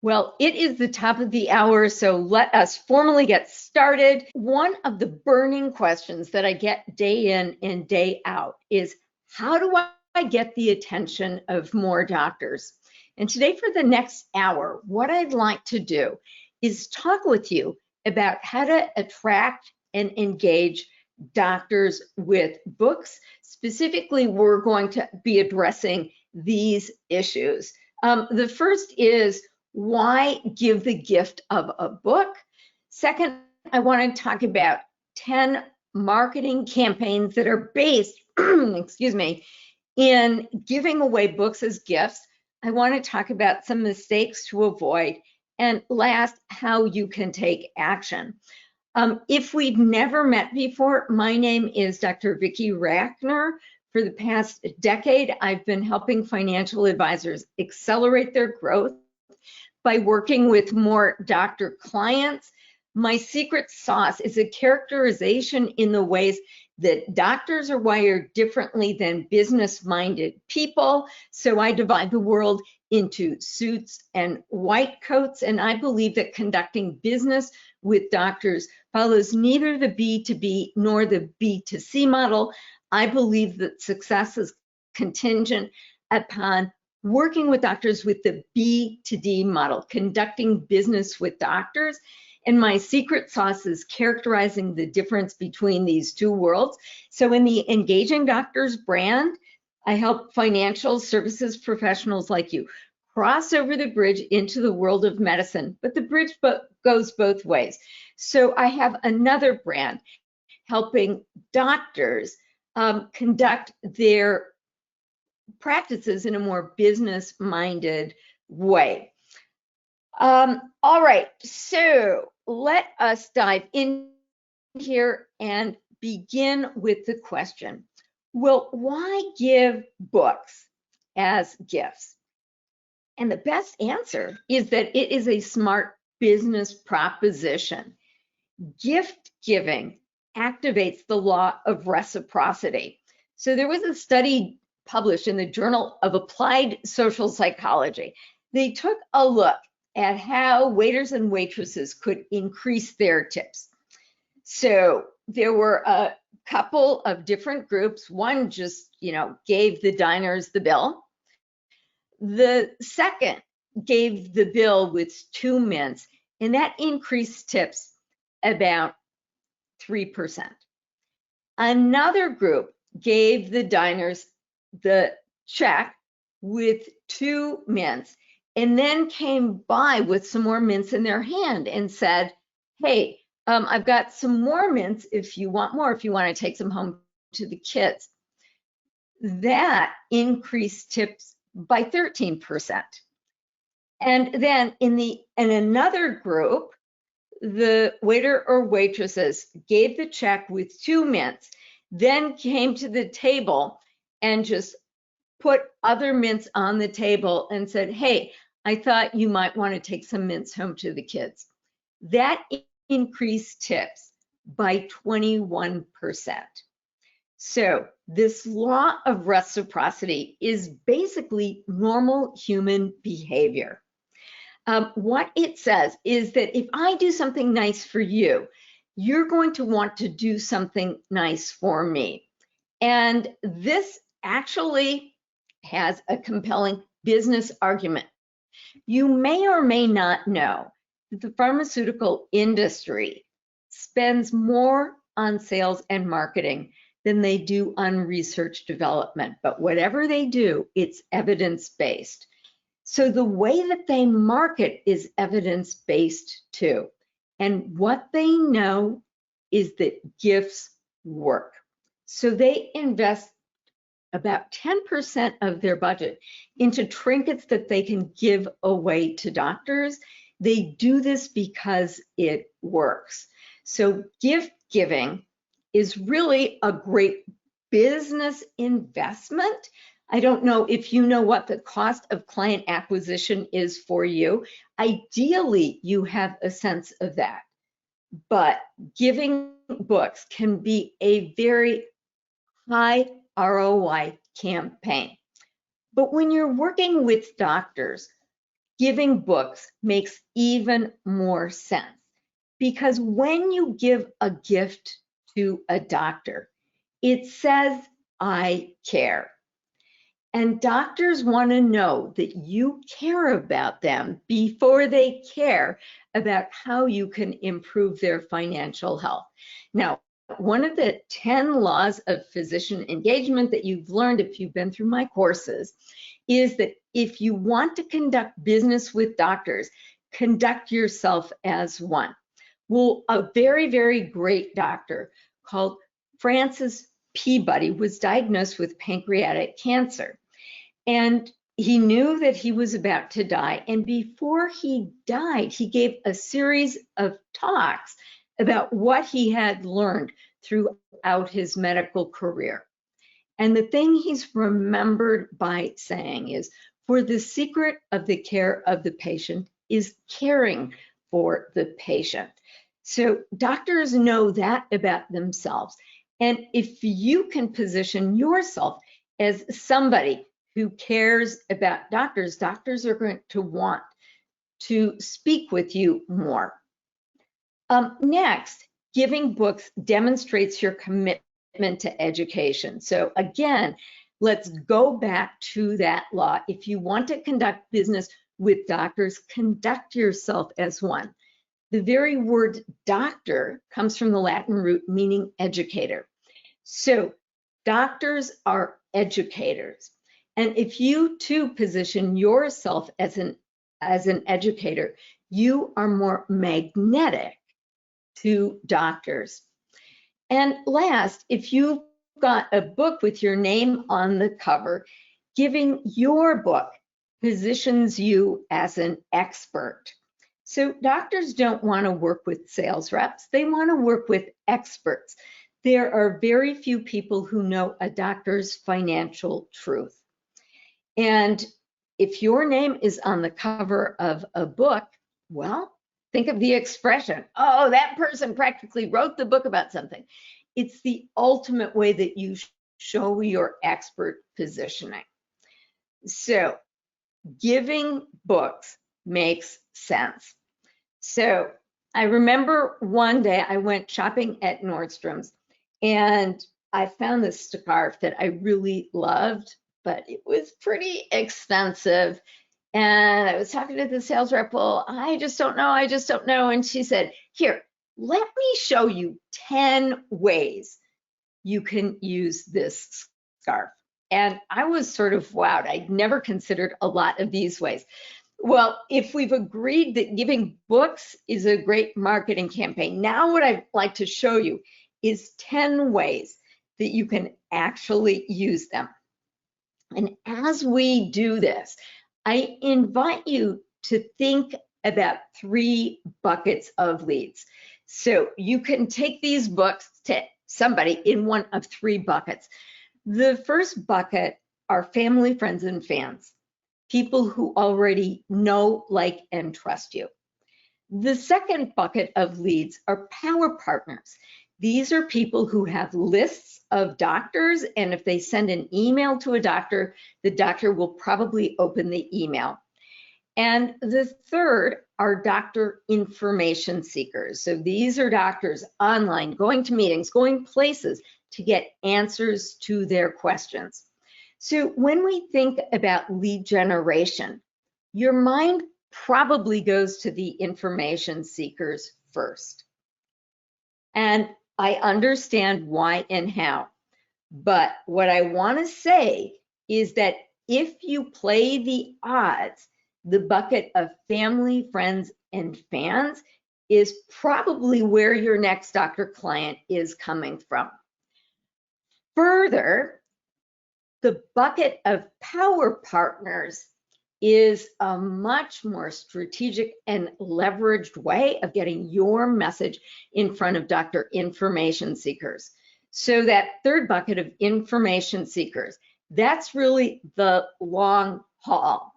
Well, it is the top of the hour, so let us formally get started. One of the burning questions that I get day in and day out is, how do I get the attention of more doctors? And today, for the next hour, what I'd like to do is talk with you about how to attract and engage doctors with books. Specifically, we're going to be addressing these issues. The first is, why give the gift of a book? Second, I want to talk about 10 marketing campaigns that are based, excuse me, in giving away books as gifts. I want to talk about some mistakes to avoid. And last, how you can take action. If we've never met before, my name is Dr. Vicki Rackner. For the past decade, I've been helping financial advisors accelerate their growth by working with more doctor clients. My secret sauce is a characterization in the ways that doctors are wired differently than business-minded people. So I divide the world into suits and white coats, and I believe that conducting business with doctors follows neither the B2B nor the B2C model. I believe that success is contingent upon working with doctors with the B2D model, conducting business with doctors. And my secret sauce is characterizing the difference between these two worlds. So in the Engaging Doctors brand, I help financial services professionals like you cross over the bridge into the world of medicine, but the bridge goes both ways. So I have another brand helping doctors conduct their practices in a more business-minded way. All right, so let us dive in here and begin with the question, well, why give books as gifts? And the best answer is that it is a smart business proposition. Gift giving activates the law of reciprocity. So there was a study published in the Journal of Applied Social Psychology. They took a look at how waiters and waitresses could increase their tips. So there were a couple of different groups. One just, gave the diners the bill. The second gave the bill with 2 mints, and that increased tips about 3%. Another group gave the diners the check with 2 mints and then came by with some more mints in their hand and said, hey, I've got some more mints if you want more, if you want to take some home to the kids. That increased tips by 13%. And then in another group, the waiter or waitresses gave the check with 2 mints, then came to the table and just put other mints on the table and said, hey, I thought you might want to take some mints home to the kids. That increased tips by 21%. So this law of reciprocity is basically normal human behavior. What it says is that if I do something nice for you, you're going to want to do something nice for me. And this actually has a compelling business argument. You may or may not know that the pharmaceutical industry spends more on sales and marketing than they do on research development. But whatever they do, it's evidence-based. So the way that they market is evidence-based too. And what they know is that gifts work. So they invest about 10% of their budget into trinkets that they can give away to doctors. They do this because it works. So gift giving is really a great business investment. I don't know if you know what the cost of client acquisition is for you. Ideally, you have a sense of that. But giving books can be a very high ROI campaign. But when you're working with doctors, giving books makes even more sense, because when you give a gift to a doctor, it says, I care. And doctors want to know that you care about them before they care about how you can improve their financial health. Now, one of the 10 laws of physician engagement that you've learned if you've been through my courses is that if you want to conduct business with doctors, conduct yourself as one. Well, a very, very great doctor called Francis Peabody was diagnosed with pancreatic cancer. And he knew that he was about to die. And before he died, he gave a series of talks about what he had learned throughout his medical career. And the thing he's remembered by saying is, for the secret of the care of the patient is caring for the patient. So doctors know that about themselves. And if you can position yourself as somebody who cares about doctors, doctors are going to want to speak with you more. Next, giving books demonstrates your commitment to education. So again, let's go back to that law. If you want to conduct business with doctors, conduct yourself as one. The very word doctor comes from the Latin root meaning educator. So doctors are educators. And if you too position yourself as an educator, you are more magnetic to doctors. And last, if you've got a book with your name on the cover, giving your book positions you as an expert. So doctors don't want to work with sales reps. They want to work with experts. There are very few people who know a doctor's financial truth. And if your name is on the cover of a book, well, think of the expression, oh, that person practically wrote the book about something. It's the ultimate way that you show your expert positioning. So giving books makes sense. So I remember one day I went shopping at Nordstrom's and I found this scarf that I really loved, but it was pretty expensive. And I was talking to the sales rep, well, I just don't know. And she said, here, let me show you 10 ways you can use this scarf. And I was sort of wowed. I'd never considered a lot of these ways. Well, if we've agreed that giving books is a great marketing campaign, now what I'd like to show you is 10 ways that you can actually use them. And as we do this, I invite you to think about 3 buckets of leads. So you can take these books to somebody in one of 3 buckets. The first bucket are family, friends, and fans, people who already know, like, and trust you. The second bucket of leads are power partners. These are people who have lists of doctors, and if they send an email to a doctor, the doctor will probably open the email. And the third are doctor information seekers. So these are doctors online, going to meetings, going places to get answers to their questions. So when we think about lead generation, your mind probably goes to the information seekers first. And I understand why and how. But what I want to say is that if you play the odds, the bucket of family, friends, and fans is probably where your next doctor client is coming from. Further, the bucket of power partners is a much more strategic and leveraged way of getting your message in front of doctor information seekers. So that third bucket of information seekers, that's really the long haul.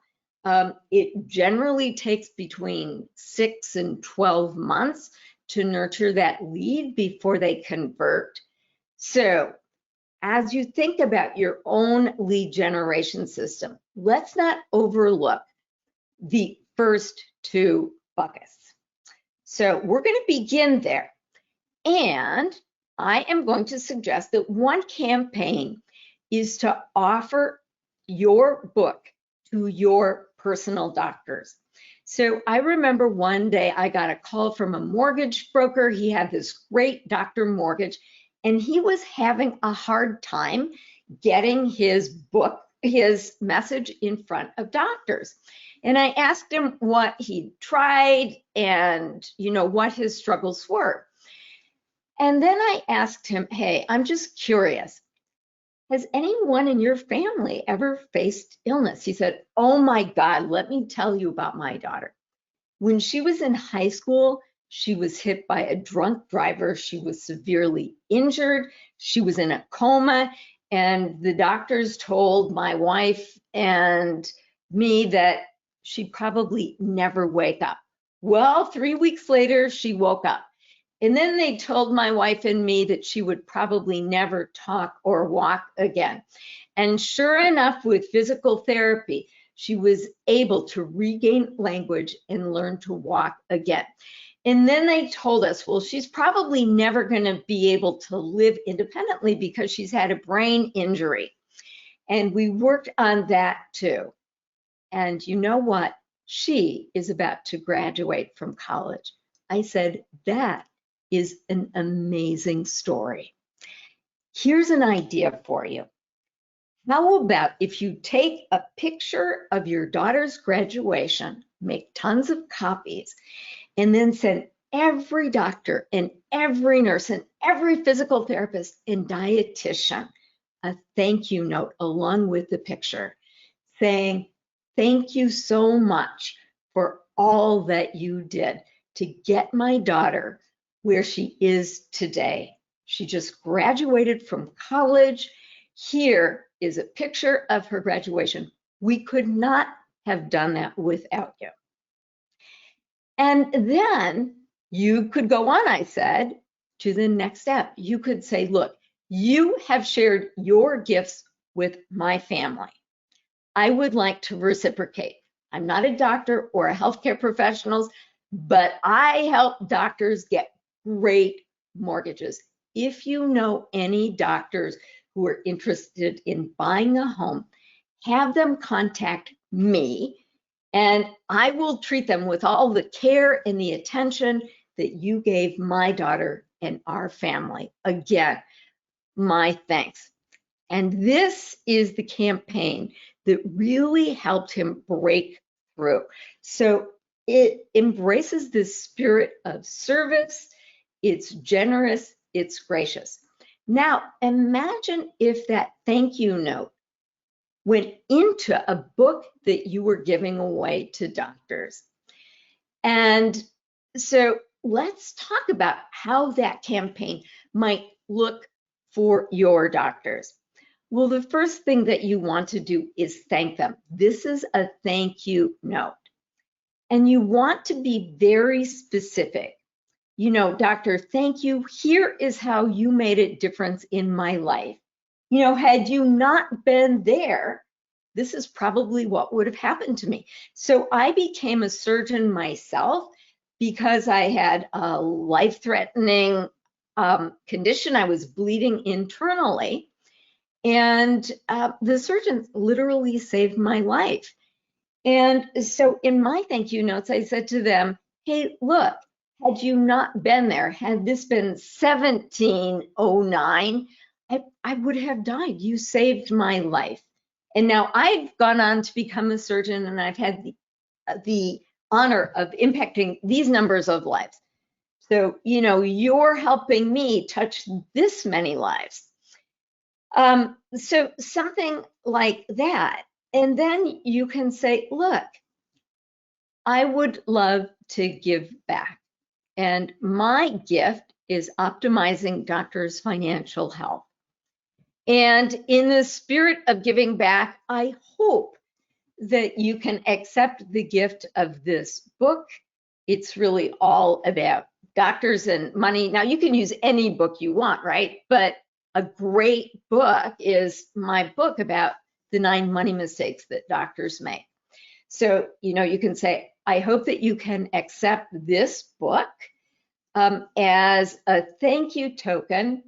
It generally takes between 6 and 12 months to nurture that lead before they convert. So as you think about your own lead generation system, let's not overlook the first two buckets. So we're going to begin there. And I am going to suggest that one campaign is to offer your book to your personal doctors. So I remember one day I got a call from a mortgage broker. He had this great doctor mortgage, and he was having a hard time getting his book, his message in front of doctors. And I asked him what he'd tried and, what his struggles were. And then I asked him, hey, I'm just curious, has anyone in your family ever faced illness? He said, oh my God, let me tell you about my daughter. When she was in high school, she was hit by a drunk driver. She was severely injured. She was in a coma. And the doctors told my wife and me that she'd probably never wake up. Well, 3 weeks later, she woke up. And then they told my wife and me that she would probably never talk or walk again. And sure enough, with physical therapy, she was able to regain language and learn to walk again. And then they told us, well, she's probably never going to be able to live independently because she's had a brain injury. And we worked on that too. And you know what? She is about to graduate from college. I said, that is an amazing story. Here's an idea for you. How about if you take a picture of your daughter's graduation, make tons of copies, and then send every doctor and every nurse and every physical therapist and dietitian a thank you note along with the picture saying, thank you so much for all that you did to get my daughter where she is today. She just graduated from college. Here is a picture of her graduation. We could not have done that without you. And then you could go on, I said, to the next step. You could say, look, you have shared your gifts with my family. I would like to reciprocate. I'm not a doctor or a healthcare professional, but I help doctors get great mortgages. If you know any doctors who are interested in buying a home, have them contact me, and I will treat them with all the care and the attention that you gave my daughter and our family. Again, my thanks. And this is the campaign that really helped him break through. So it embraces this spirit of service. It's generous, it's gracious. Now, imagine if that thank you note went into a book that you were giving away to doctors. And so let's talk about how that campaign might look for your doctors. Well, the first thing that you want to do is thank them. This is a thank you note. And you want to be very specific. Doctor, thank you. Here is how you made a difference in my life. Had you not been there, this is probably what would have happened to me. So I became a surgeon myself because I had a life-threatening condition. I was bleeding internally. And the surgeons literally saved my life. And so in my thank you notes, I said to them, hey, look, had you not been there, had this been 1709, I would have died. You saved my life. And now I've gone on to become a surgeon, and I've had the honor of impacting these numbers of lives. So, you're helping me touch this many lives. So something like that. And then you can say, look, I would love to give back. And my gift is optimizing doctors' financial health. And in the spirit of giving back, I hope that you can accept the gift of this book. It's really all about doctors and money. Now, you can use any book you want, right? But a great book is my book about the 9 money mistakes that doctors make. So, you can say, I hope that you can accept this book as a thank you token.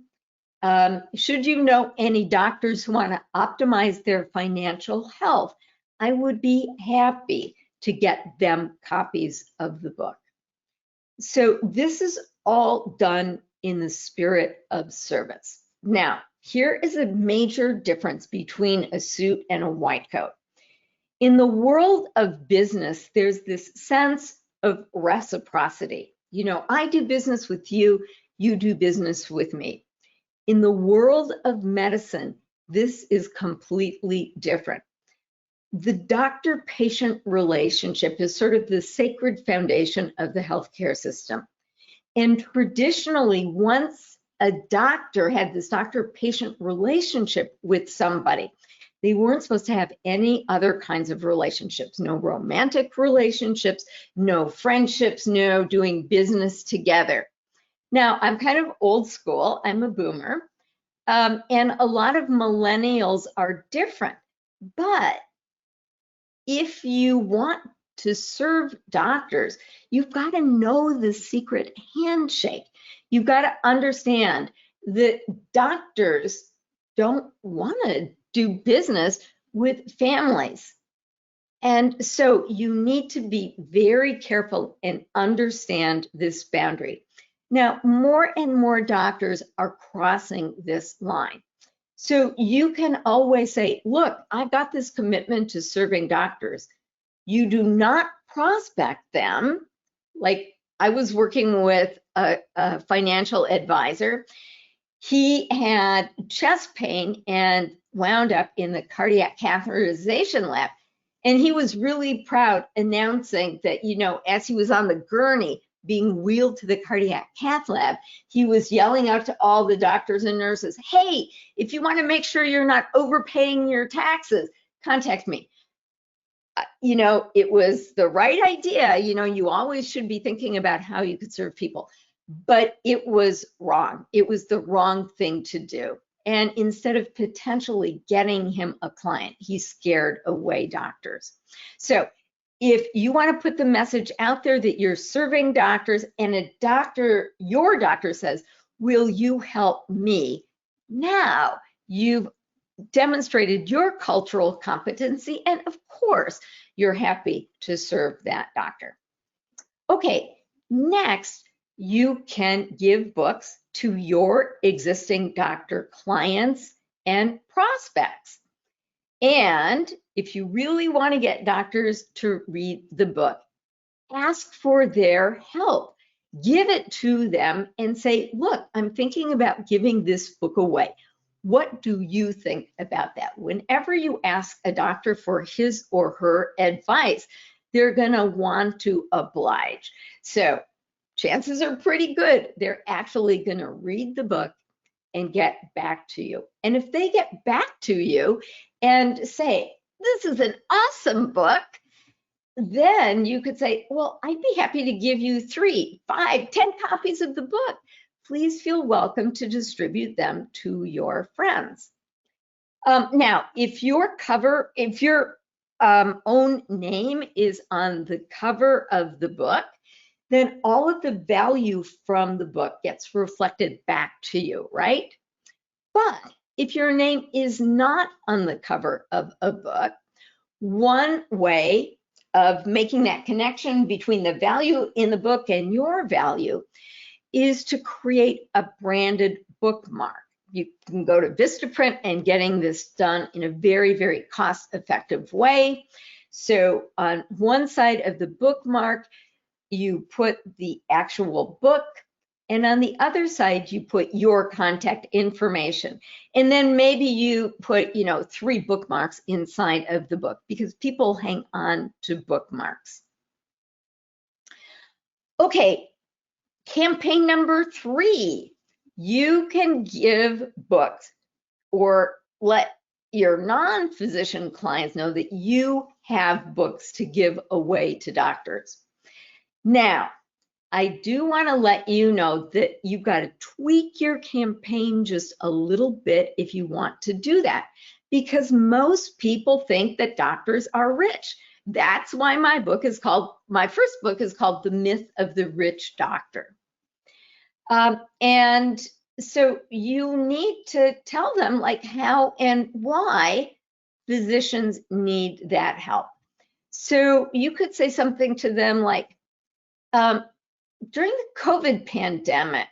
Should you know any doctors who want to optimize their financial health, I would be happy to get them copies of the book. So this is all done in the spirit of service. Now, here is a major difference between a suit and a white coat. In the world of business, there's this sense of reciprocity. I do business with you, you do business with me. In the world of medicine, this is completely different. The doctor-patient relationship is sort of the sacred foundation of the healthcare system. And traditionally, once a doctor had this doctor-patient relationship with somebody, they weren't supposed to have any other kinds of relationships, no romantic relationships, no friendships, no doing business together. Now, I'm kind of old school, I'm a boomer, and a lot of millennials are different. But if you want to serve doctors, you've got to know the secret handshake. You've got to understand that doctors don't want to do business with families. And so you need to be very careful and understand this boundary. Now, more and more doctors are crossing this line. So you can always say, look, I've got this commitment to serving doctors. You do not prospect them. Like, I was working with a financial advisor. He had chest pain and wound up in the cardiac catheterization lab. And he was really proud announcing that, as he was on the gurney being wheeled to the cardiac cath lab, he was yelling out to all the doctors and nurses, hey, if you want to make sure you're not overpaying your taxes, contact me. It was the right idea. You always should be thinking about how you could serve people, but it was wrong. It was the wrong thing to do. And instead of potentially getting him a client, he scared away doctors. So if you want to put the message out there that you're serving doctors and your doctor says, will you help me? Now you've demonstrated your cultural competency, and of course, you're happy to serve that doctor. Okay, next, you can give books to your existing doctor clients and prospects. And if you really want to get doctors to read the book, ask for their help. Give it to them and say, look, I'm thinking about giving this book away. What do you think about that? Whenever you ask a doctor for his or her advice, they're going to want to oblige. So chances are pretty good they're actually going to read the book and get back to you. And if they get back to you and say, this is an awesome book, then you could say, well, I'd be happy to give you 3, 5, 10 copies of the book. Please feel welcome to distribute them to your friends. Now, if your own name is on the cover of the book, then all of the value from the book gets reflected back to you, right? But if your name is not on the cover of a book, one way of making that connection between the value in the book and your value is to create a branded bookmark. You can go to Vistaprint and getting this done in a very, very cost-effective way. So on one side of the bookmark, you put the actual book, and on the other side, you put your contact information. And then maybe you put, 3 bookmarks inside of the book because people hang on to bookmarks. Okay, campaign number 3, you can give books or let your non-physician clients know that you have books to give away to doctors. Now, I do want to let you know that you've got to tweak your campaign just a little bit if you want to do that, because most people think that doctors are rich. That's why my first book is called The Myth of the Rich Doctor. And so you need to tell them like how and why physicians need that help. So you could say something to them like, during the COVID pandemic,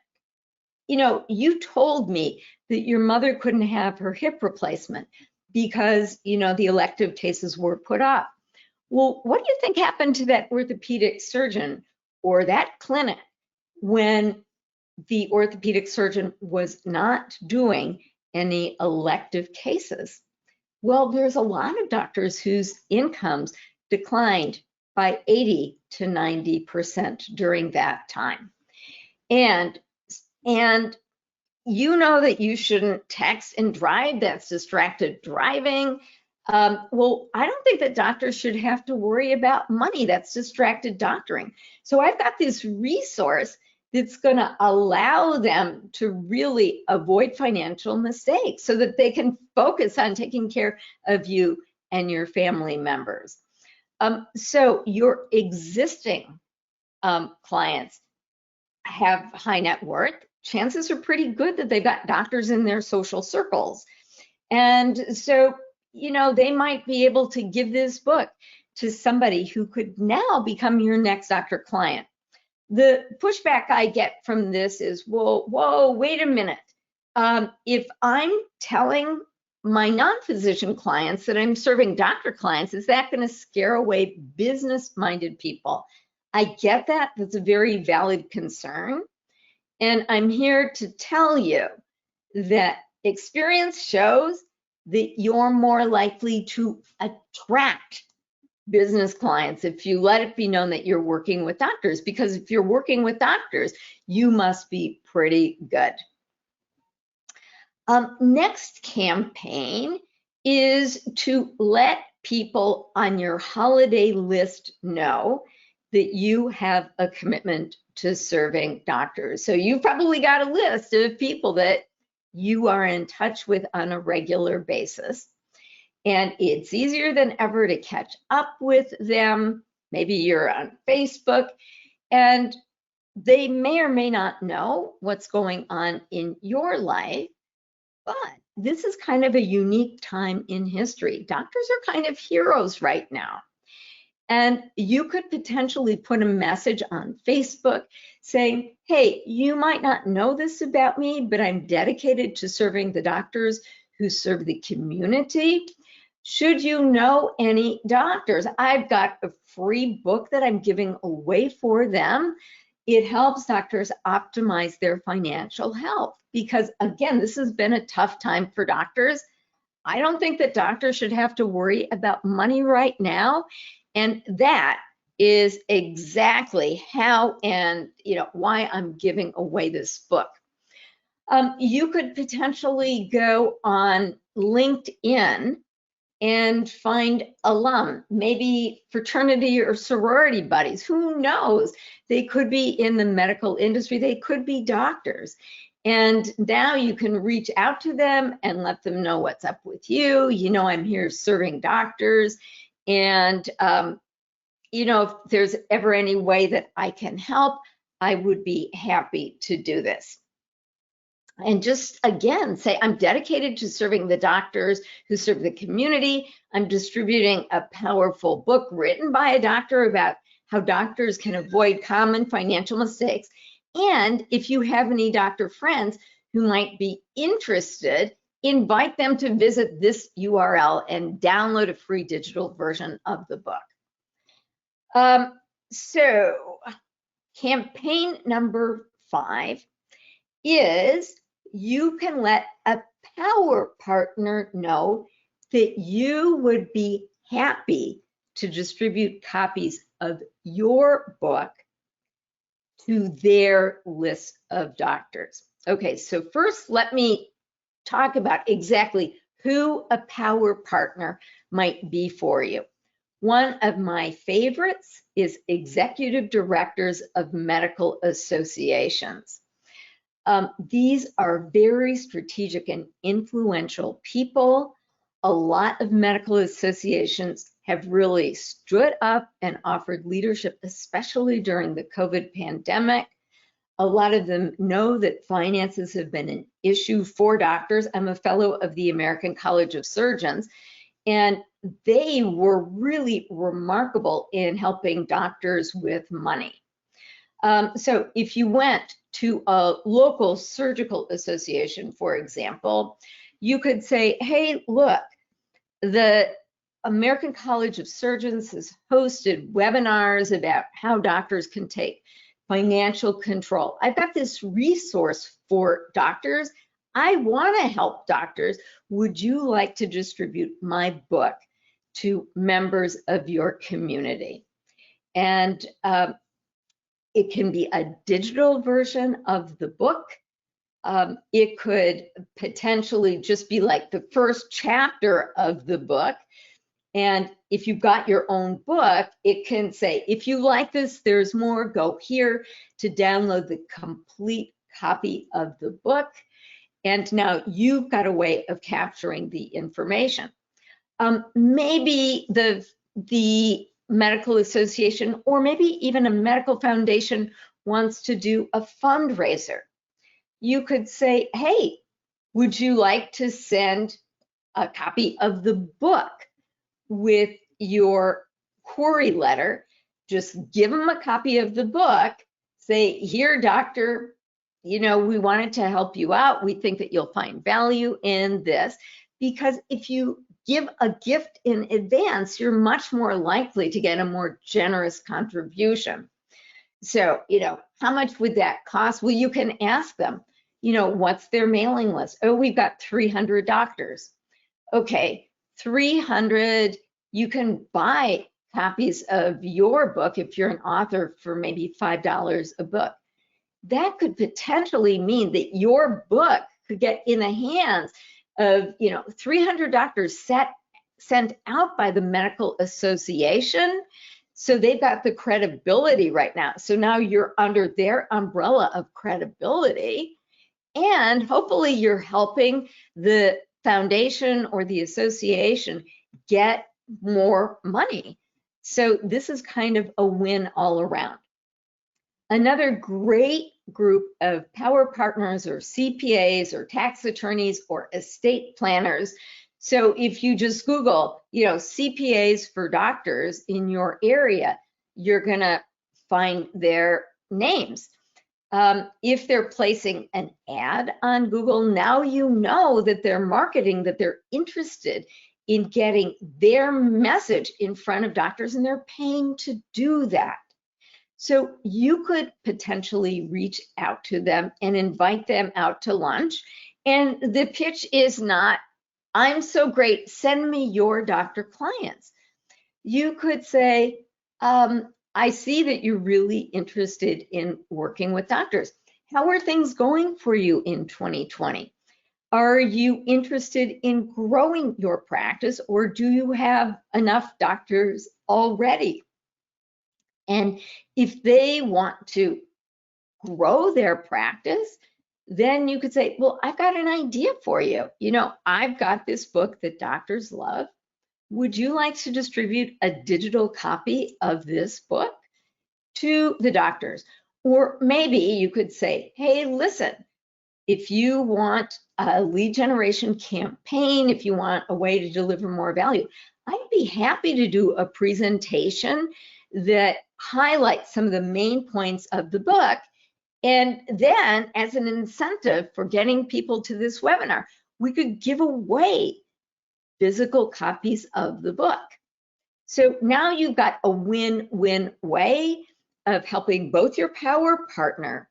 you told me that your mother couldn't have her hip replacement because, the elective cases were put up. Well, what do you think happened to that orthopedic surgeon or that clinic when the orthopedic surgeon was not doing any elective cases? Well, there's a lot of doctors whose incomes declined by 80 to 90% during that time. And you know that you shouldn't text and drive. That's distracted driving. Well, I don't think that doctors should have to worry about money. That's distracted doctoring. So I've got this resource that's going to allow them to really avoid financial mistakes so that they can focus on taking care of you and your family members. So your existing clients have high net worth. Chances are pretty good that they've got doctors in their social circles. And so, they might be able to give this book to somebody who could now become your next doctor client. The pushback I get from this is, well, whoa, wait a minute. If I'm telling my non-physician clients that I'm serving doctor clients, is that going to scare away business-minded people? I get that. That's a very valid concern. And I'm here to tell you that experience shows that you're more likely to attract business clients if you let it be known that you're working with doctors, because if you're working with doctors, you must be pretty good. Next campaign is to let people on your holiday list know that you have a commitment to serving doctors. So you've probably got a list of people that you are in touch with on a regular basis. And it's easier than ever to catch up with them. Maybe you're on Facebook, and they may or may not know what's going on in your life, but this is kind of a unique time in history. Doctors are kind of heroes right now. And you could potentially put a message on Facebook saying, hey, you might not know this about me, but I'm dedicated to serving the doctors who serve the community. Should you know any doctors? I've got a free book that I'm giving away for them. It helps doctors optimize their financial health because, again, this has been a tough time for doctors. I don't think that doctors should have to worry about money right now. And that is exactly how and why I'm giving away this book. You could potentially go on LinkedIn and find alum, maybe fraternity or sorority buddies. Who knows? They could be in the medical industry. They could be doctors. And now you can reach out to them and let them know what's up with you. I'm here serving doctors. And, if there's ever any way that I can help, I would be happy to do this. And just again, say, I'm dedicated to serving the doctors who serve the community. I'm distributing a powerful book written by a doctor about how doctors can avoid common financial mistakes. And if you have any doctor friends who might be interested, invite them to visit this URL and download a free digital version of the book. So campaign number 5 is you can let a power partner know that you would be happy to distribute copies of your book to their list of doctors. Okay, so first let me talk about exactly who a power partner might be for you. One of my favorites is executive directors of medical associations. These are very strategic and influential people. A lot of medical associations have really stood up and offered leadership, especially during the COVID pandemic. A lot of them know that finances have been an issue for doctors. I'm a fellow of the American College of Surgeons, and they were really remarkable in helping doctors with money. So if you went to a local surgical association, for example, you could say, hey, look, the American College of Surgeons has hosted webinars about how doctors can take financial control. I've got this resource for doctors. I want to help doctors. Would you like to distribute my book to members of your community? And it can be a digital version of the book. It could potentially just be like the first chapter of the book. And if you've got your own book, it can say, if you like this, there's more, go here to download the complete copy of the book. And now you've got a way of capturing the information. Maybe the medical association, or maybe even a medical foundation, wants to do a fundraiser. You could say, hey, would you like to send a copy of the book with your query letter? Just give them a copy of the book, say, here, doctor, we wanted to help you out. We think that you'll find value in this, because if you give a gift in advance, you're much more likely to get a more generous contribution. So, how much would that cost? Well, you can ask them, what's their mailing list? Oh, we've got 300 doctors. Okay, 300, you can buy copies of your book if you're an author for maybe $5 a book. That could potentially mean that your book could get in the hands of 300 doctors sent out by the medical association. So they've got the credibility right now. So now you're under their umbrella of credibility, and hopefully you're helping the foundation or the association get more money. So this is kind of a win all around. Another great group of power partners or CPAs or tax attorneys or estate planners. So if you just Google, CPAs for doctors in your area, you're gonna find their names. If they're placing an ad on Google, now you know that they're marketing, that they're interested in getting their message in front of doctors, and they're paying to do that. So you could potentially reach out to them and invite them out to lunch. And the pitch is not, I'm so great, send me your doctor clients. You could say, I see that you're really interested in working with doctors. How are things going for you in 2020? Are you interested in growing your practice, or do you have enough doctors already? And if they want to grow their practice, then you could say, well, I've got an idea for you. I've got this book that doctors love. Would you like to distribute a digital copy of this book to the doctors? Or maybe you could say, hey, listen, if you want a lead generation campaign, if you want a way to deliver more value, I'd be happy to do a presentation that highlights some of the main points of the book. And then as an incentive for getting people to this webinar, we could give away physical copies of the book. So now you've got a win-win way of helping both your power partner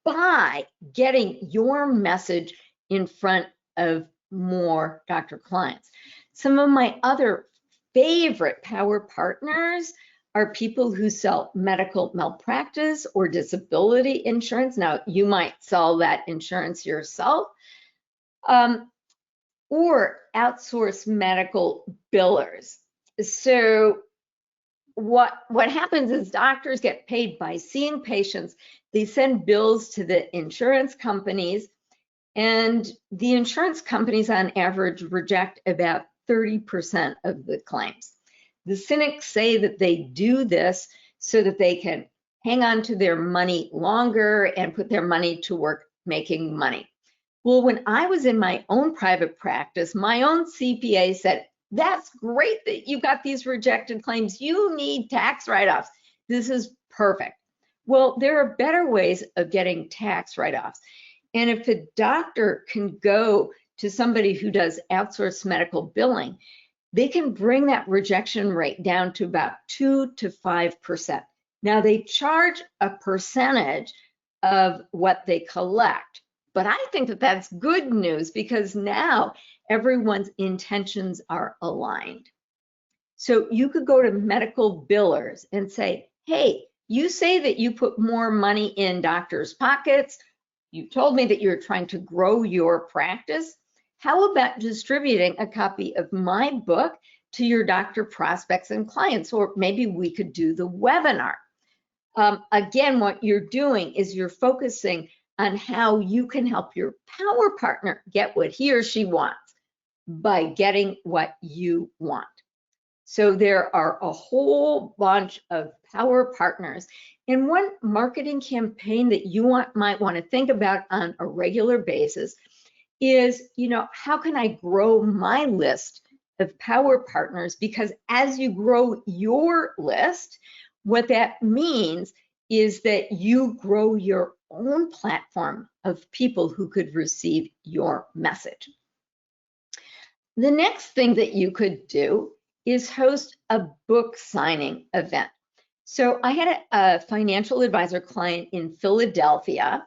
by getting your message in front of more doctor clients. Some of my other favorite power partners are people who sell medical malpractice or disability insurance. Now, you might sell that insurance yourself, or outsource medical billers. So what happens is doctors get paid by seeing patients. They send bills to the insurance companies, and the insurance companies on average reject about 30% of the claims. The cynics say that they do this so that they can hang on to their money longer and put their money to work making money. Well, when I was in my own private practice, my own CPA said, that's great that you got these rejected claims. You need tax write-offs. This is perfect. Well, there are better ways of getting tax write-offs. And if a doctor can go to somebody who does outsourced medical billing, they can bring that rejection rate down to about 2 to 5%. Now, they charge a percentage of what they collect, but I think that that's good news because now everyone's intentions are aligned. So you could go to medical billers and say, hey, you say that you put more money in doctors' pockets. You told me that you're trying to grow your practice. How about distributing a copy of my book to your doctor prospects and clients? Or maybe we could do the webinar. Again, what you're doing is you're focusing on how you can help your power partner get what he or she wants by getting what you want. So there are a whole bunch of power partners. And one marketing campaign that you might want to think about on a regular basis is, how can I grow my list of power partners? Because as you grow your list, what that means is that you grow your own platform of people who could receive your message. The next thing that you could do is host a book signing event. So I had a financial advisor client in Philadelphia,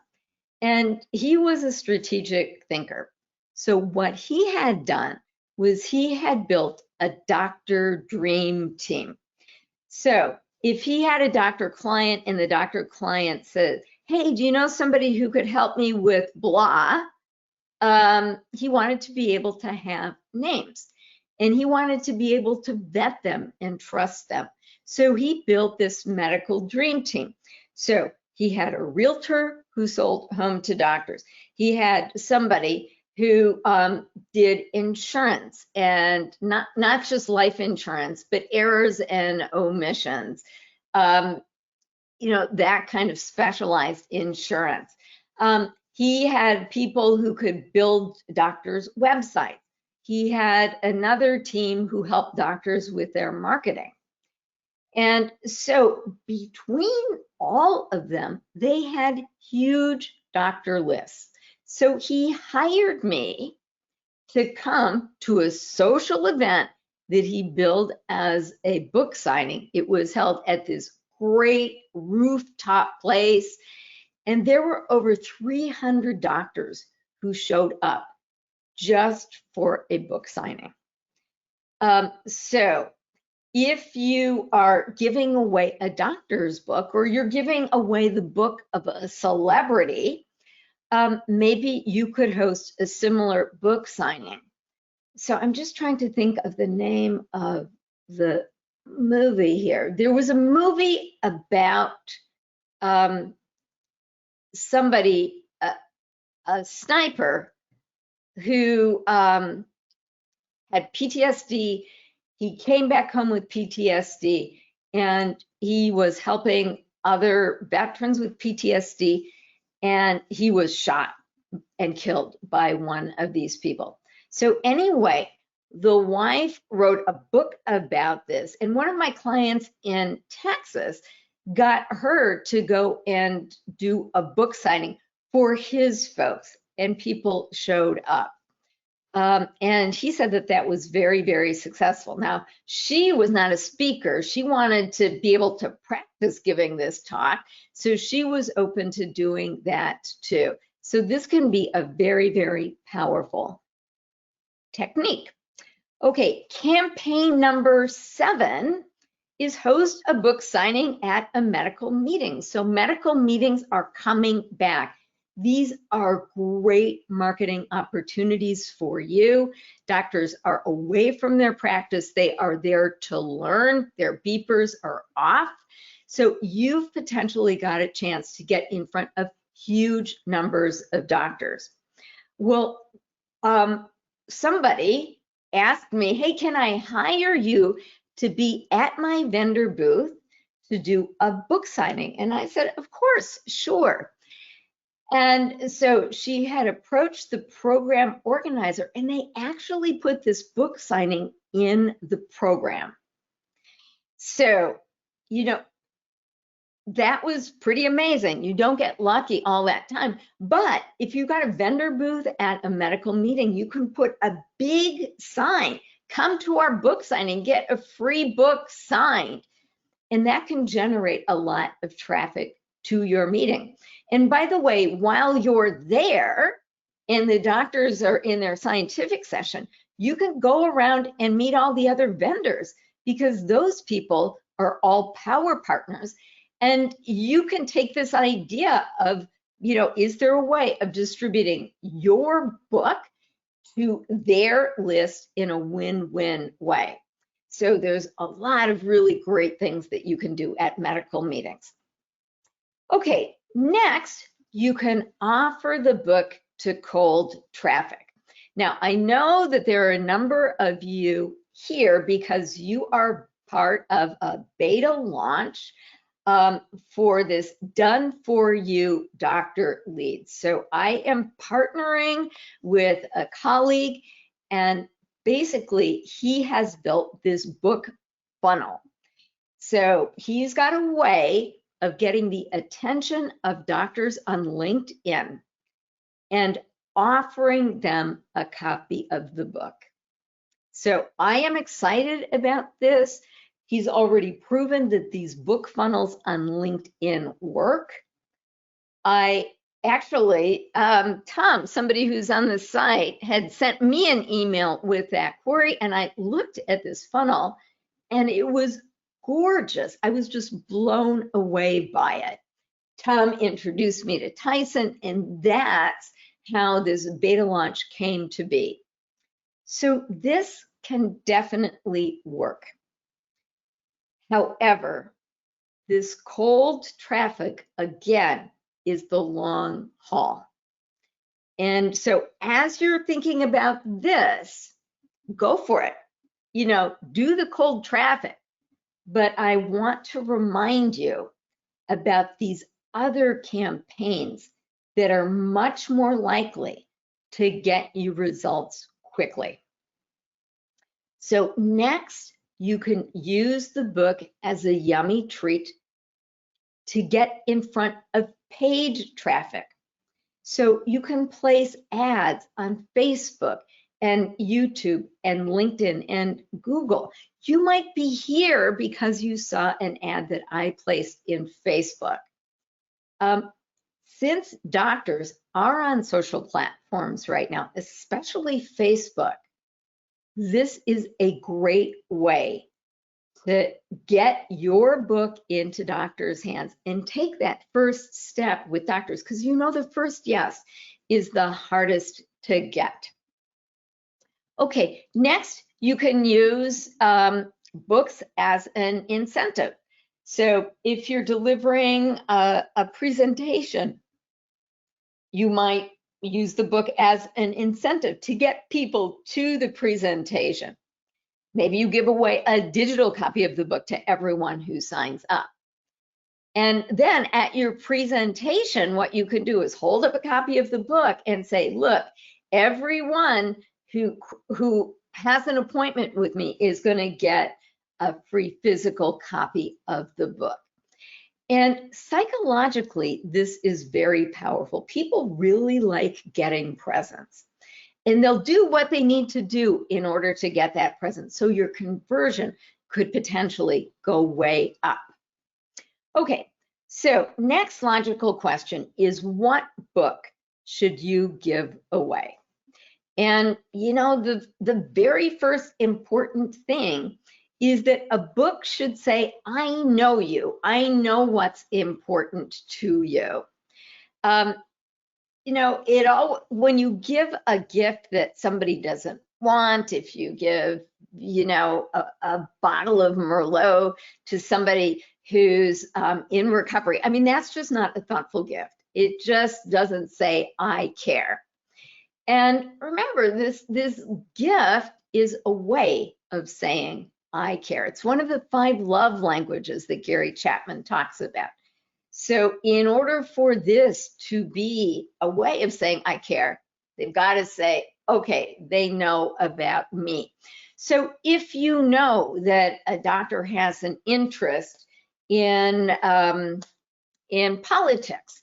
and he was a strategic thinker. So what he had done was he had built a doctor dream team. So if he had a doctor client and the doctor client said, hey, do you know somebody who could help me with blah? He wanted to be able to have names, and he wanted to be able to vet them and trust them. So he built this medical dream team. So he had a realtor who sold home to doctors. He had somebody who did insurance, and not just life insurance, but errors and omissions, that kind of specialized insurance. He had people who could build doctors' websites. He had another team who helped doctors with their marketing. And so between all of them, they had huge doctor lists. So he hired me to come to a social event that he billed as a book signing. It was held at this great rooftop place, and there were over 300 doctors who showed up just for a book signing. So if you are giving away a doctor's book, or you're giving away the book of a celebrity, maybe you could host a similar book signing. So I'm just trying to think of the name of the movie here. There was a movie about somebody, a sniper who had PTSD. He came back home with PTSD, and he was helping other veterans with PTSD, and he was shot and killed by one of these people. So anyway, the wife wrote a book about this, and one of my clients in Texas got her to go and do a book signing for his folks, and people showed up. And he said that that was very, very successful. Now, she was not a speaker. She wanted to be able to practice giving this talk, so she was open to doing that too. So this can be a very, very powerful technique. Okay, campaign number 7 is host a book signing at a medical meeting. So medical meetings are coming back. These are great marketing opportunities for you. Doctors are away from their practice. They are there to learn. Their beepers are off. So you've potentially got a chance to get in front of huge numbers of doctors. Well, somebody asked me, hey, can I hire you to be at my vendor booth to do a book signing? And I said, of course, sure. And so she had approached the program organizer, and they actually put this book signing in the program. So, that was pretty amazing. You don't get lucky all that time. But if you got a vendor booth at a medical meeting, you can put a big sign, come to our book signing, get a free book signed. And that can generate a lot of traffic to your meeting. And by the way, while you're there and the doctors are in their scientific session, you can go around and meet all the other vendors, because those people are all power partners. And you can take this idea of, is there a way of distributing your book to their list in a win-win way? So there's a lot of really great things that you can do at medical meetings. Okay, next, you can offer the book to cold traffic. Now, I know that there are a number of you here because you are part of a beta launch for this Done For You Doctor Leads. So I am partnering with a colleague, and basically he has built this book funnel. So he's got a way of getting the attention of doctors on LinkedIn and offering them a copy of the book. So I am excited about this. He's already proven that these book funnels on LinkedIn work. I actually, Tom, somebody who's on the site, had sent me an email with that query, and I looked at this funnel and it was gorgeous. I was just blown away by it. Tom introduced me to Tyson, and that's how this beta launch came to be. So this can definitely work. However, this cold traffic, again, is the long haul. And so as you're thinking about this, go for it. Do the cold traffic. But I want to remind you about these other campaigns that are much more likely to get you results quickly. So next, you can use the book as a yummy treat to get in front of paid traffic. So you can place ads on Facebook and YouTube and LinkedIn and Google. You might be here because you saw an ad that I placed in Facebook. Since doctors are on social platforms right now, especially Facebook, this is a great way to get your book into doctors' hands and take that first step with doctors, because the first yes is the hardest to get. Okay, next, you can use books as an incentive. So if you're delivering a presentation, you might use the book as an incentive to get people to the presentation. Maybe you give away a digital copy of the book to everyone who signs up. And then at your presentation, what you can do is hold up a copy of the book and say, look, everyone who has an appointment with me is going to get a free physical copy of the book. And psychologically, this is very powerful. People really like getting presents, and they'll do what they need to do in order to get that present. So your conversion could potentially go way up. Okay, so next logical question is, what book should you give away? And the very first important thing is that a book should say, I know you. I know what's important to you. When you give a gift that somebody doesn't want, if you give, a bottle of Merlot to somebody who's in recovery, I mean, that's just not a thoughtful gift. It just doesn't say, I care. And remember, this gift is a way of saying, I care. It's one of the 5 love languages that Gary Chapman talks about. So in order for this to be a way of saying, I care, they've got to say, okay, they know about me. So if you know that a doctor has an interest in politics,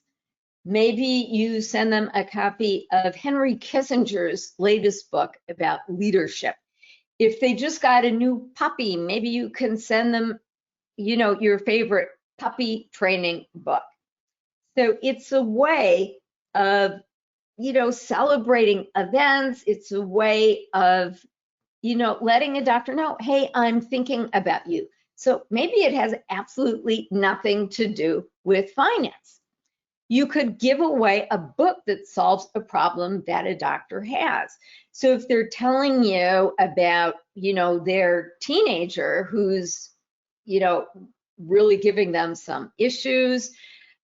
maybe you send them a copy of Henry Kissinger's latest book about leadership. If they just got a new puppy, maybe you can send them, your favorite puppy training book. So it's a way of, celebrating events. It's a way of, letting a doctor know, hey, I'm thinking about you. So maybe it has absolutely nothing to do with finance. You could give away a book that solves a problem that a doctor has. So if they're telling you about, their teenager who's, really giving them some issues,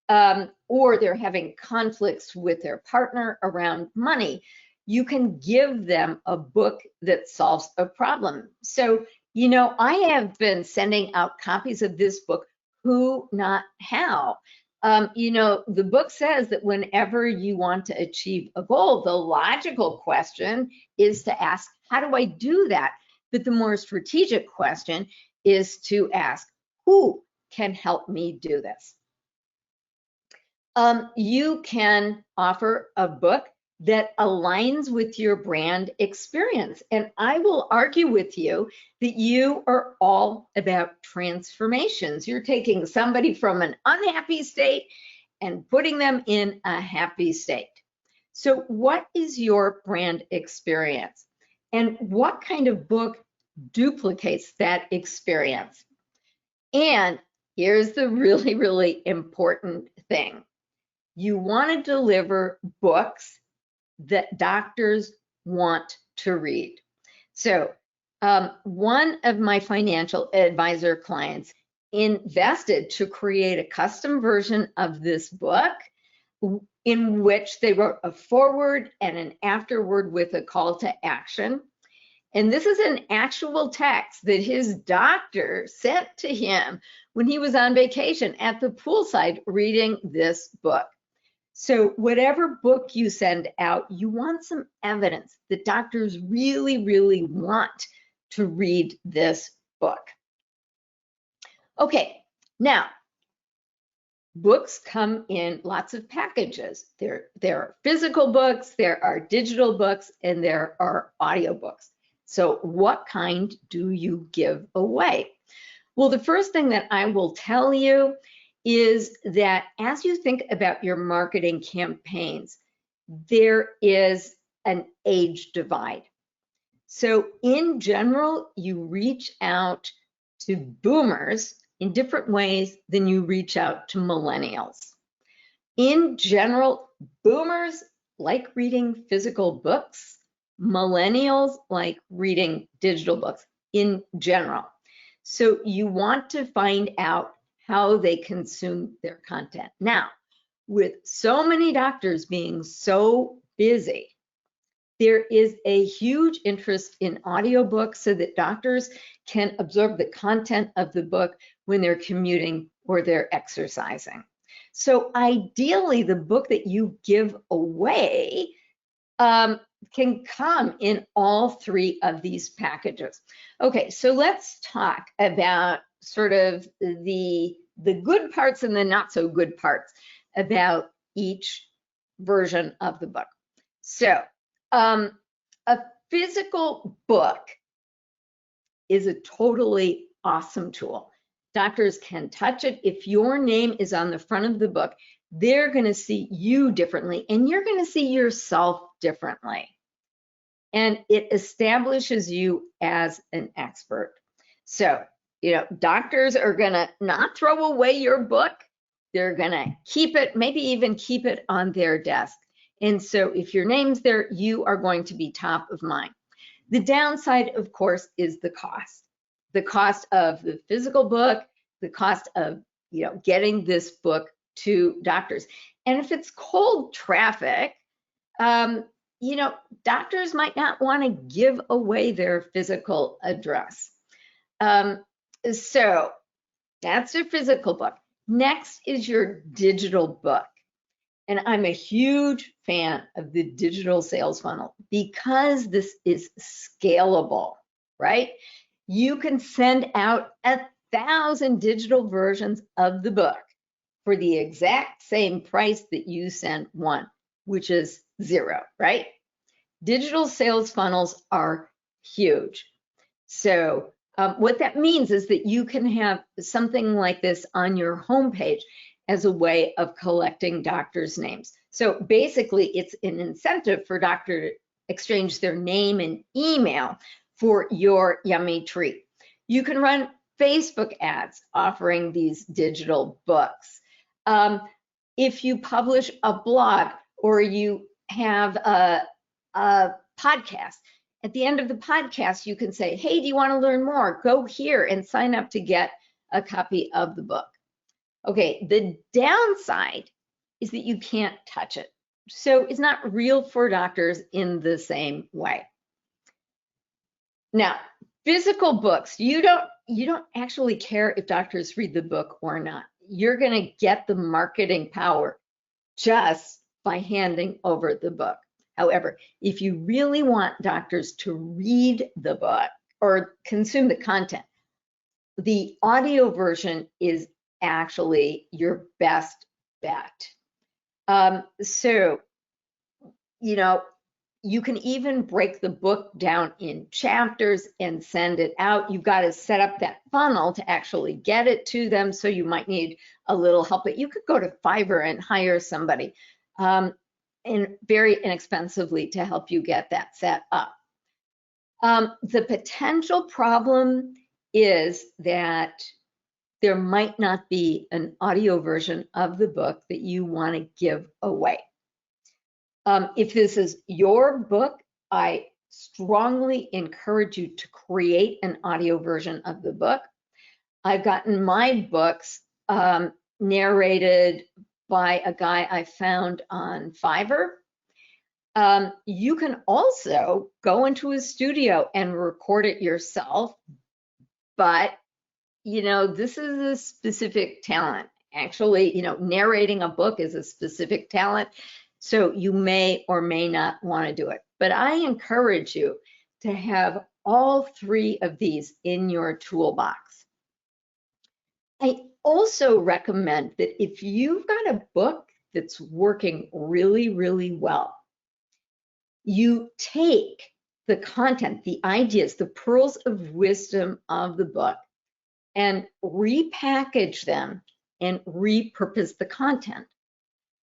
or they're having conflicts with their partner around money, you can give them a book that solves a problem. So, I have been sending out copies of this book, Who Not How. The book says that whenever you want to achieve a goal, the logical question is to ask, how do I do that? But the more strategic question is to ask, who can help me do this? You can offer a book that aligns with your brand experience. And I will argue with you that you are all about transformations. You're taking somebody from an unhappy state and putting them in a happy state. So what is your brand experience? And what kind of book duplicates that experience? And here's the really, really important thing. You want to deliver books that doctors want to read. So one of my financial advisor clients invested to create a custom version of this book in which they wrote a foreword and an afterword with a call to action. And this is an actual text that his doctor sent to him when he was on vacation at the poolside reading this book. So whatever book you send out, you want some evidence that doctors really, really want to read this book. Okay, now, books come in lots of packages. There are physical books, there are digital books, and there are audiobooks. So what kind do you give away? Well, the first thing that I will tell you is that as you think about your marketing campaigns, there is an age divide. So in general, you reach out to boomers in different ways than you reach out to millennials. In general, boomers like reading physical books. Millennials like reading digital books in general. So you want to find out how they consume their content. Now, with so many doctors being so busy, there is a huge interest in audiobooks so that doctors can absorb the content of the book when they're commuting or they're exercising. So ideally, the book that you give away can come in all 3 of these packages. Okay, so let's talk about sort of the good parts and the not so good parts about each version of the book. So a physical book is a totally awesome tool. Doctors can touch it. If your name is on the front of the book, they're going to see you differently and you're going to see yourself differently. And it establishes you as an expert. So, doctors are going to not throw away your book. They're going to keep it, maybe even keep it on their desk. And so if your name's there, you are going to be top of mind. The downside, of course, is the cost. The cost of the physical book, the cost of, getting this book to doctors. And if it's cold traffic, doctors might not want to give away their physical address. So that's your physical book. Next is your digital book. And I'm a huge fan of the digital sales funnel because this is scalable, right? You can send out 1,000 digital versions of the book for the exact same price that you send one, which is $0, right? Digital sales funnels are huge. So what that means is that you can have something like this on your homepage as a way of collecting doctors' names. So basically, it's an incentive for doctor to exchange their name and email for your yummy treat. You can run Facebook ads offering these digital books. If you publish a blog or you have a podcast, at the end of the podcast, you can say, hey, do you want to learn more? Go here and sign up to get a copy of the book. Okay, the downside is that you can't touch it. So it's not real for doctors in the same way. Now, physical books, you don't actually care if doctors read the book or not. You're going to get the marketing power just by handing over the book. However, if you really want doctors to read the book or consume the content, the audio version is actually your best bet. So, you can even break the book down in chapters and send it out. You've got to set up that funnel to actually get it to them. So you might need a little help, but you could go to Fiverr and hire somebody and very inexpensively to help you get that set up. The potential problem is that there might not be an audio version of the book that you want to give away. If this is your book, I strongly encourage you to create an audio version of the book. I've gotten my books narrated by a guy I found on Fiverr. You can also go into a studio and record it yourself, but this is a specific talent. Actually, narrating a book is a specific talent. So you may or may not want to do it. But I encourage you to have all three of these in your toolbox. I also recommend that if you've got a book that's working really, really well, you take the content, the ideas, the pearls of wisdom of the book and repackage them and repurpose the content.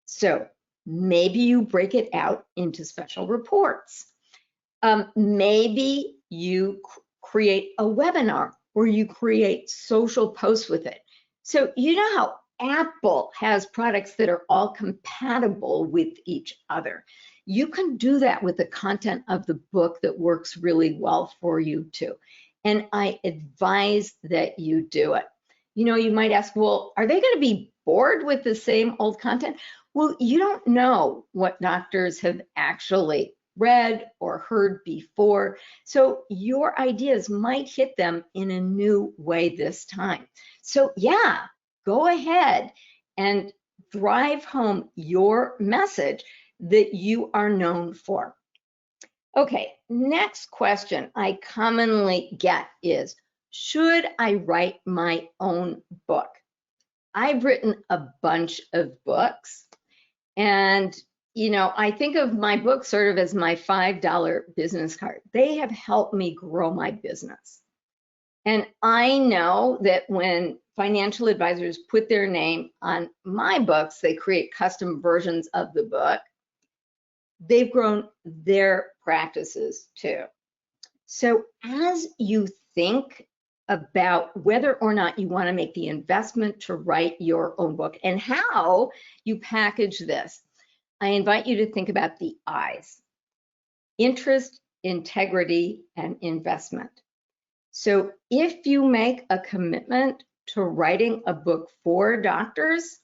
So maybe you break it out into special reports. Maybe you create a webinar or you create social posts with it. So you know how Apple has products that are all compatible with each other. You can do that with the content of the book that works really well for you too. And I advise that you do it. You might ask, well, are they going to be bored with the same old content? Well, you don't know what doctors have actually read or heard before. So your ideas might hit them in a new way this time. So yeah, go ahead and drive home your message that you are known for. Okay, next question I commonly get is, should I write my own book? I've written a bunch of books. And, I think of my book sort of as my $5 business card. They have helped me grow my business. And I know that when financial advisors put their name on my books, they create custom versions of the book. They've grown their practices too. So as you think about whether or not you want to make the investment to write your own book and how you package this, I invite you to think about the I's: interest, integrity, and investment. So if you make a commitment to writing a book for doctors,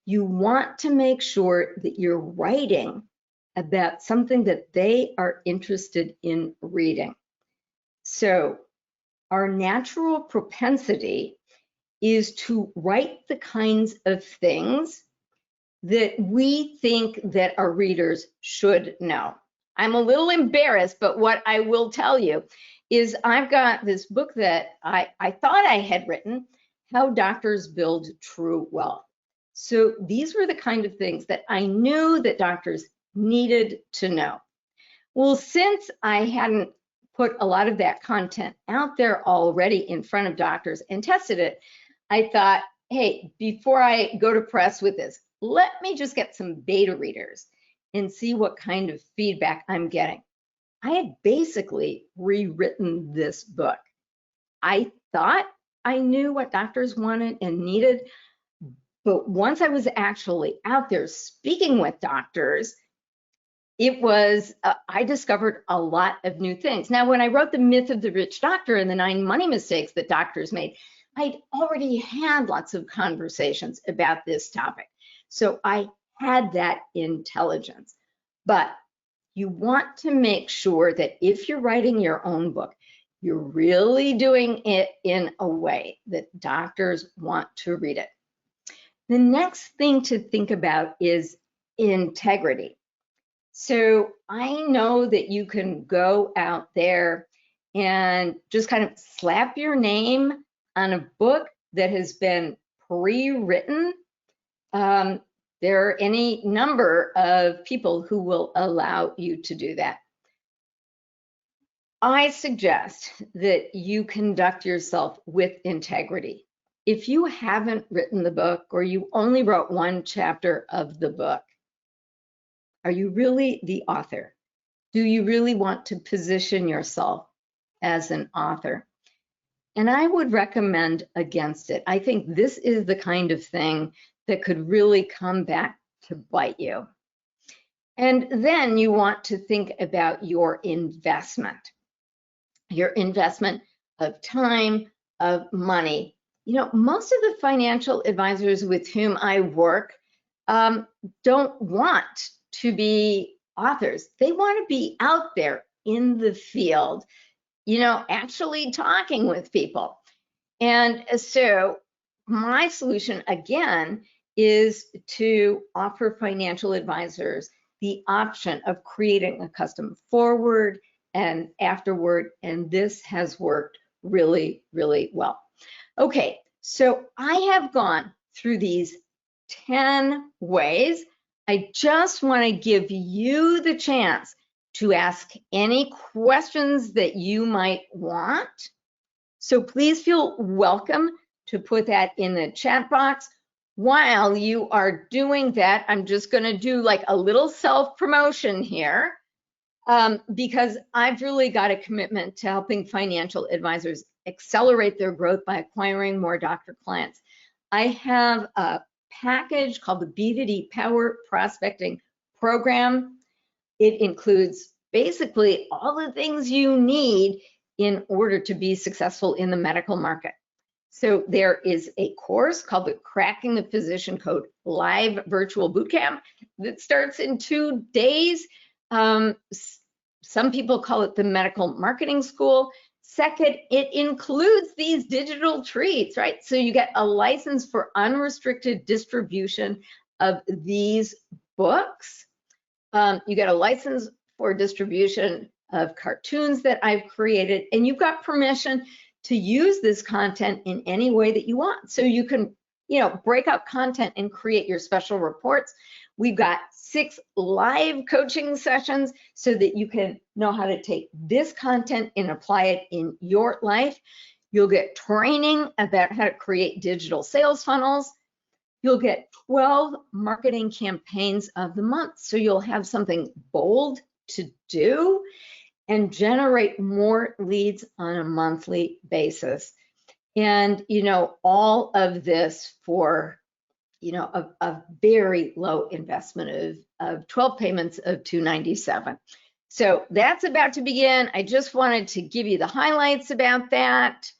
you want to make sure that you're writing about something that they are interested in reading. So our natural propensity is to write the kinds of things that we think that our readers should know. I'm a little embarrassed, but what I will tell you is I've got this book that I thought I had written, How Doctors Build True Wealth. So these were the kind of things that I knew that doctors needed to know. Well, since I hadn't put a lot of that content out there already in front of doctors and tested it, I thought, hey, before I go to press with this, let me just get some beta readers and see what kind of feedback I'm getting. I had basically rewritten this book. I thought I knew what doctors wanted and needed, but once I was actually out there speaking with doctors, it was, I discovered a lot of new things. Now, when I wrote The Myth of the Rich Doctor and the 9 money mistakes that doctors made, I'd already had lots of conversations about this topic. So I had that intelligence. But you want to make sure that if you're writing your own book, you're really doing it in a way that doctors want to read it. The next thing to think about is integrity. So I know that you can go out there and just kind of slap your name on a book that has been pre-written. There are any number of people who will allow you to do that. I suggest that you conduct yourself with integrity. If you haven't written the book or you only wrote 1 chapter of the book, are you really the author? Do you really want to position yourself as an author? And I would recommend against it. I think this is the kind of thing that could really come back to bite you. And then you want to think about your investment of time, of money. You know, most of the financial advisors with whom I work don't want to be authors. They want to be out there in the field, you know, actually talking with people. And so my solution, again, is to offer financial advisors the option of creating a custom forward and afterward, and this has worked really, really well. Okay, so I have gone through these 10 ways. I just want to give you the chance to ask any questions that you might want. So please feel welcome to put that in the chat box. While you are doing that, I'm just going to do like a little self-promotion here because I've really got a commitment to helping financial advisors accelerate their growth by acquiring more doctor clients. I have a package called the B2D Power Prospecting Program. It includes basically all the things you need in order to be successful in the medical market. So there is a course called the Cracking the Physician Code Live Virtual Bootcamp that starts in 2 days. Some people call it the Medical Marketing School. Second, it includes these digital treats, right? So you get a license for unrestricted distribution of these books. You get a license for distribution of cartoons that I've created, and you've got permission to use this content in any way that you want. So you can, you know, break up content and create your special reports. We've got 6 live coaching sessions so that you can know how to take this content and apply it in your life. You'll get training about how to create digital sales funnels. You'll get 12 marketing campaigns of the month. So you'll have something bold to do and generate more leads on a monthly basis. And, you know, all of this for, you know, a very low investment of 12 payments of $297. So that's about to begin. I just wanted to give you the highlights about that.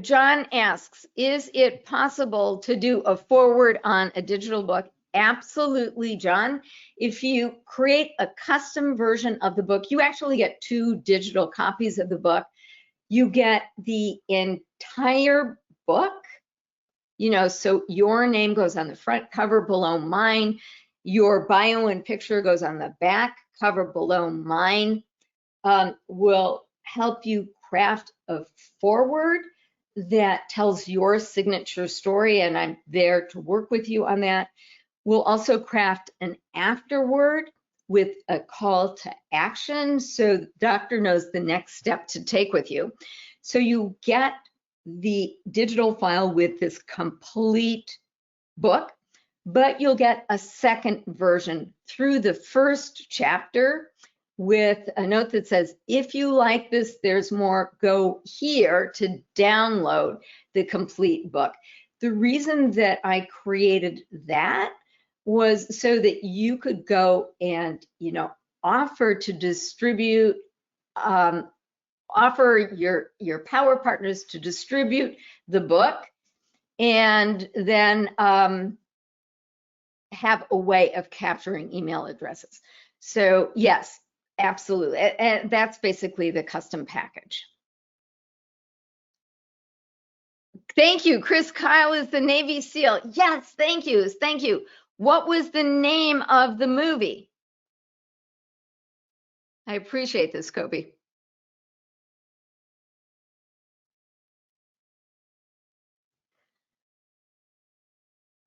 John asks, is it possible to do a forward on a digital book Absolutely, John. If you create a custom version of the book, you actually get 2 digital copies of the book. You get the entire book, you know, so your name goes on the front cover below mine. Your bio and picture goes on the back cover below mine. Will help you craft a foreword that tells your signature story, and I'm there to work with you on that. We'll also craft an afterword with a call to action so the doctor knows the next step to take with you. So you get the digital file with this complete book, but you'll get a second version through the first chapter with a note that says, if you like this, there's more, go here to download the complete book. The reason that I created that was so that you could go and, you know, offer to distribute, offer your power partners to distribute the book, and then have a way of capturing email addresses. So yes, absolutely. And that's basically the custom package. Thank you. Chris Kyle is the Navy SEAL. Yes, thank you. Thank you. What was the name of the movie? I appreciate this, Kobe.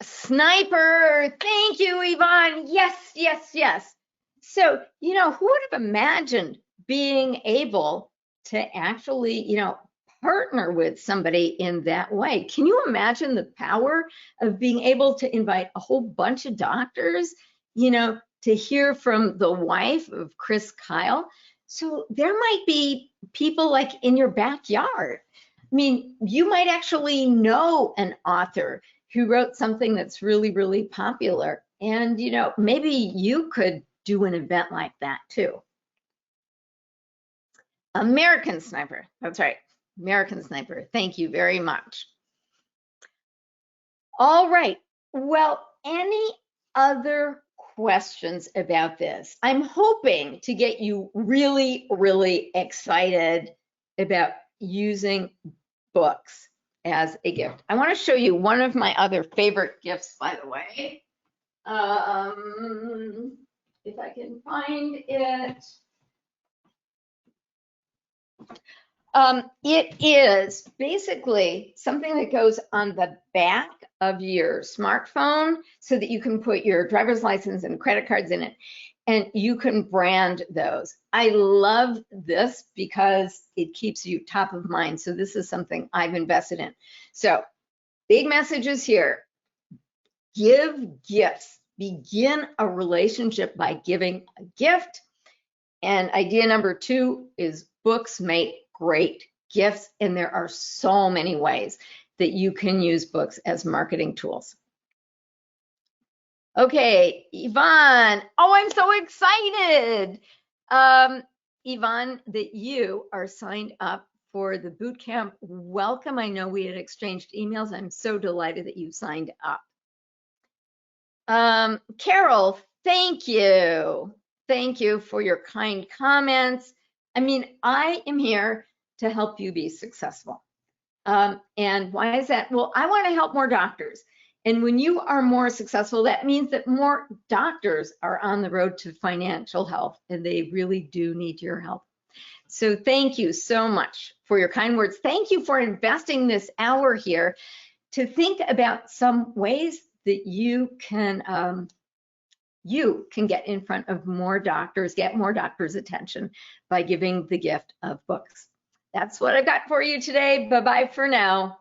Sniper. Thank you, Yvonne. Yes, yes, yes. So, you know, who would have imagined being able to actually, you know, partner with somebody in that way? Can you imagine the power of being able to invite a whole bunch of doctors, you know, to hear from the wife of Chris Kyle? So there might be people like in your backyard. I mean, you might actually know an author who wrote something that's really, really popular. And, you know, maybe you could do an event like that too. American Sniper, that's right. American Sniper, thank you very much. All right, well, any other questions about this? I'm hoping to get you really, really excited about using books as a gift. I want to show you one of my other favorite gifts, by the way. If I can find it. It is basically something that goes on the back of your smartphone so that you can put your driver's license and credit cards in it, and you can brand those. I love this because it keeps you top of mind. So this is something I've invested in. So big messages here. Give gifts. Begin a relationship by giving a gift. And idea number 2 is books make great gifts, and there are so many ways that you can use books as marketing tools. Okay, Yvonne. Oh, I'm so excited. Yvonne, that you are signed up for the boot camp. Welcome. I know we had exchanged emails. I'm so delighted that you signed up. Carol, thank you. Thank you for your kind comments. I mean, I am here to help you be successful. And why is that? Well, I want to help more doctors. And when you are more successful, that means that more doctors are on the road to financial health, and they really do need your help. So thank you so much for your kind words. Thank you for investing this hour here to think about some ways that you can get in front of more doctors, get more doctors' attention by giving the gift of books. That's what I got for you today. Bye-bye for now.